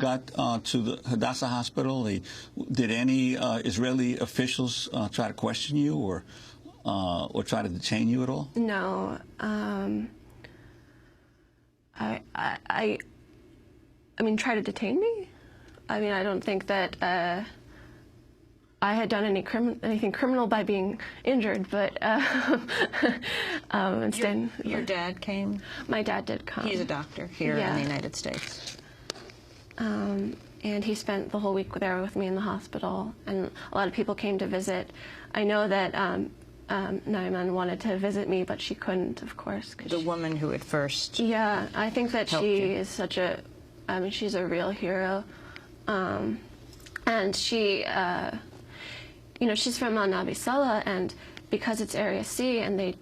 got to the Hadassah hospital, did any Israeli officials try to question you or try to detain you at all? No. I mean, try to detain me? I mean, I don't think that I had done anything criminal by being injured, but instead... Your dad came? My dad did come. He's a doctor here in the United States. And he spent the whole week there with me in the hospital, and a lot of people came to visit. I know that Naiman wanted to visit me, but she couldn't, of course. The woman who had first Yeah, I think that she is such a... I mean, she's a real hero. And she, you know, she's from Nabi Saleh, and because it's Area C and they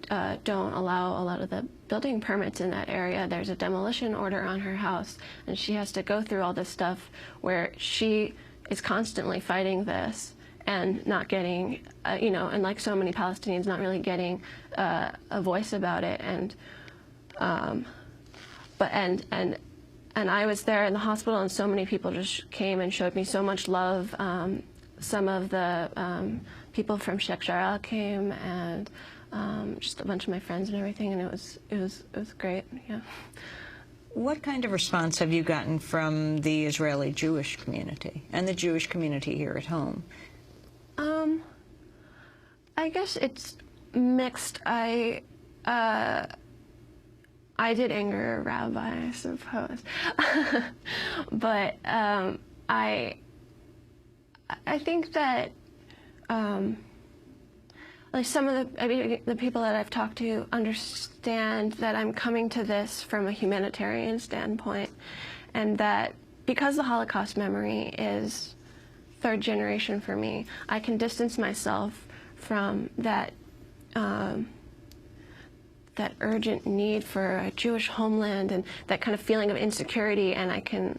don't allow a lot of the building permits in that area, there's a demolition order on her house, and she has to go through all this stuff where she is constantly fighting this and not getting, you know, and like so many Palestinians, not really getting a voice about it. And and I was there in the hospital, and so many people just came and showed me so much love. Some of the people from Sheikh Jarrah came, and just a bunch of my friends and everything, and it was great. Yeah. What kind of response have you gotten from the Israeli Jewish community and the Jewish community here at home? I guess it's mixed. I did anger a rabbi, I suppose, but I think that like some of the people that I've talked to understand that I'm coming to this from a humanitarian standpoint, and that because the Holocaust memory is third generation for me, I can distance myself from that that urgent need for a Jewish homeland and that kind of feeling of insecurity, and I can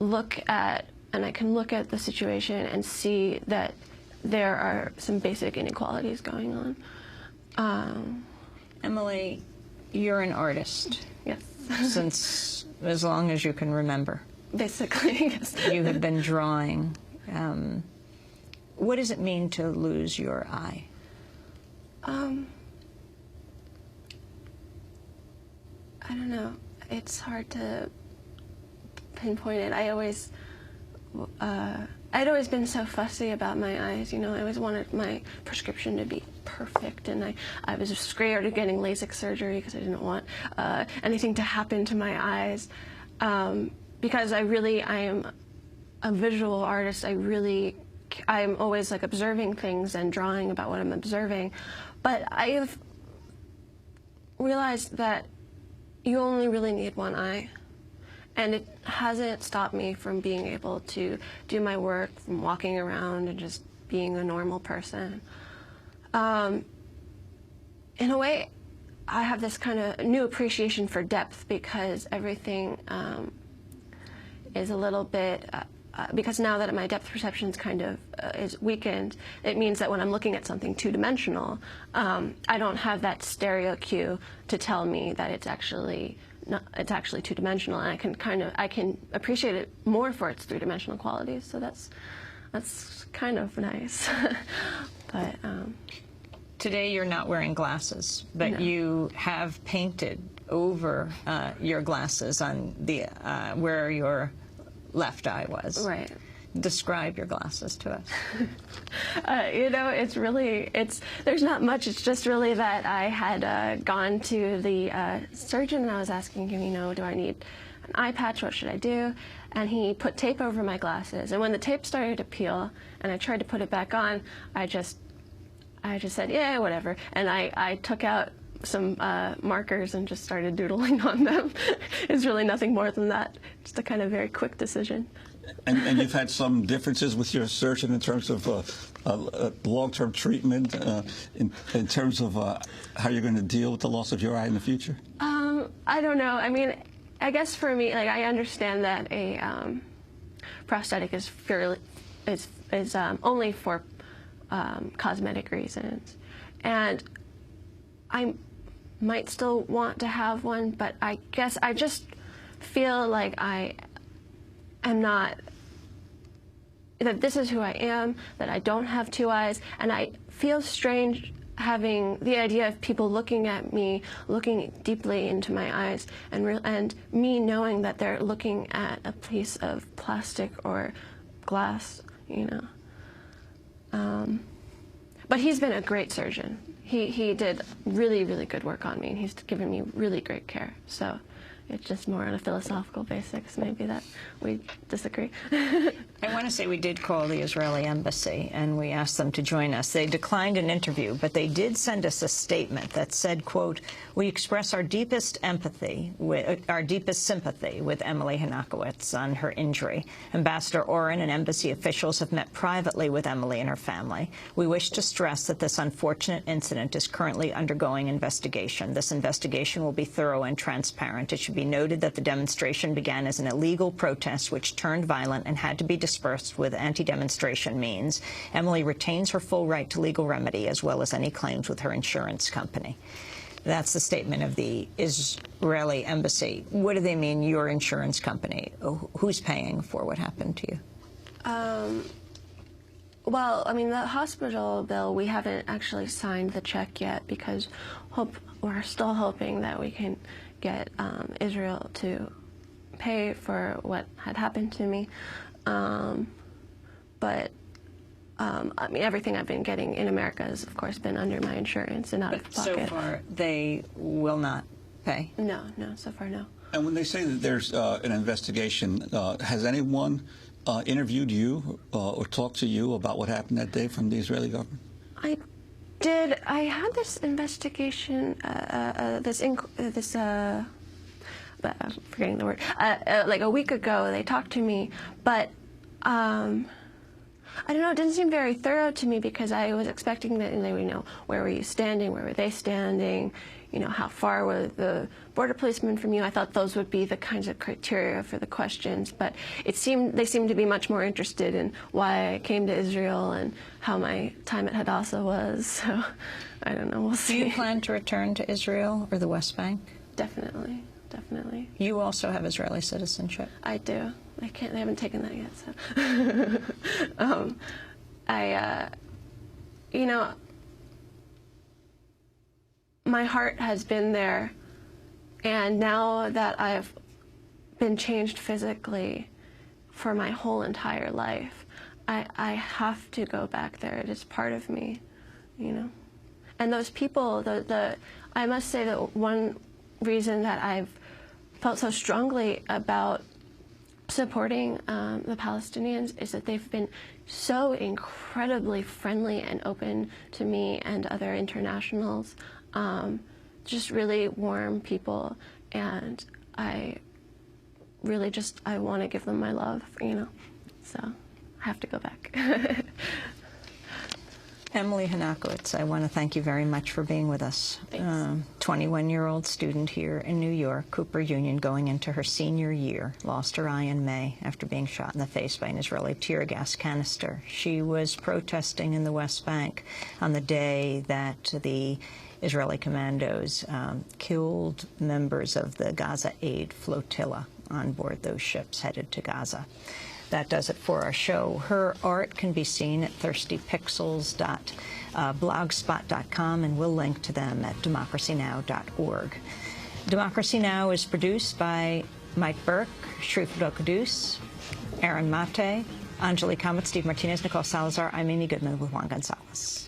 look at the situation and see that there are some basic inequalities going on. Emily, you're an artist. Yes. Since as long as you can remember. Basically, yes. You have been drawing. What does it mean to lose your eye? I don't know. It's hard to pinpoint it. I'd always been so fussy about my eyes. You know, I always wanted my prescription to be perfect, and I was scared of getting LASIK surgery because I didn't want anything to happen to my eyes. Because I am a visual artist. I'm always like observing things and drawing about what I'm observing. But I have realized that you only really need one eye. And it hasn't stopped me from being able to do my work, from walking around and just being a normal person. In a way, I have this kind of new appreciation for depth, because everything is a little bit, because now that my depth perception is kind of is weakened, it means that when I'm looking at something two-dimensional, I don't have that stereo cue to tell me that it's actually two-dimensional, and I can appreciate it more for its three-dimensional qualities. So that's kind of nice. But today you're not wearing glasses, but no. You have painted over your glasses on the where your left eye was. Right. Describe your glasses to us. You know, there's not much. It's just really that I had gone to the surgeon, and I was asking him, you know, do I need an eye patch? What should I do? And he put tape over my glasses. And when the tape started to peel, and I tried to put it back on, I just said, yeah, whatever. And I took out some markers and just started doodling on them. It's really nothing more than that. Just a kind of very quick decision. And you've had some differences with your surgeon in terms of long-term treatment, in terms of how you're going to deal with the loss of your eye in the future? I don't know. I mean, I guess for me, like, I understand that a prosthetic is only for cosmetic reasons, and I might still want to have one, but I guess I just feel like am not, that this is who I am, that I don't have two eyes, and I feel strange having the idea of people looking at me, looking deeply into my eyes, and me knowing that they're looking at a piece of plastic or glass, you know. But he's been a great surgeon. He did really, really good work on me, and he's given me really great care. So it's just more on a philosophical basis, maybe, that we disagree. I want to say we did call the Israeli embassy and we asked them to join us. They declined an interview, but they did send us a statement that said, quote, "We express our deepest sympathy with Emily Henochowicz on her injury. Ambassador Oren and embassy officials have met privately with Emily and her family. We wish to stress that this unfortunate incident is currently undergoing investigation. This investigation will be thorough and transparent. It should be noted that the demonstration began as an illegal protest which turned violent and had to be dispersed with anti-demonstration means. Emily retains her full right to legal remedy as well as any claims with her insurance company." That's the statement of the Israeli embassy. What do they mean, your insurance company? Who's paying for what happened to you? Well, I mean, the hospital bill, we haven't actually signed the check yet because we're still hoping that we can get Israel to pay for what had happened to me. I mean, everything I've been getting in America has, of course, been under my insurance and out of pocket. So far, they will not pay? No, so far, no. And when they say that there's an investigation, has anyone interviewed you or talked to you about what happened that day from the Israeli government? I did. I had this investigation, I'm forgetting the word, like a week ago. They talked to me, but I don't know, it didn't seem very thorough to me because I was expecting that they would know, where were you standing, where were they standing, you know, how far were the border policemen from you. I thought those would be the kinds of criteria for the questions, but they seemed to be much more interested in why I came to Israel and how my time at Hadassah was, so I don't know, we'll see. Do you plan to return to Israel or the West Bank? Definitely. You also have Israeli citizenship? I do. They haven't taken that yet, so. You know, my heart has been there, and now that I've been changed physically for my whole entire life, I have to go back there. It is part of me, you know. And those people, I must say that one reason that I've felt so strongly about supporting the Palestinians is that they've been so incredibly friendly and open to me and other internationals, just really warm people, and I really I want to give them my love, you know, so I have to go back. Emily Henochowicz, I want to thank you very much for being with us. 21-year-old student here in New York, Cooper Union, going into her senior year, lost her eye in May after being shot in the face by an Israeli tear gas canister. She was protesting in the West Bank on the day that the Israeli commandos killed members of the Gaza aid flotilla on board those ships headed to Gaza. That does it for our show. Her art can be seen at thirstypixels.blogspot.com, and we'll link to them at democracynow.org. Democracy Now! Is produced by Mike Burke, Shrifdo Kadus, Aaron Mate, Anjali Kamat, Steve Martinez, Nicole Salazar. I'm Amy Goodman with Juan Gonzalez.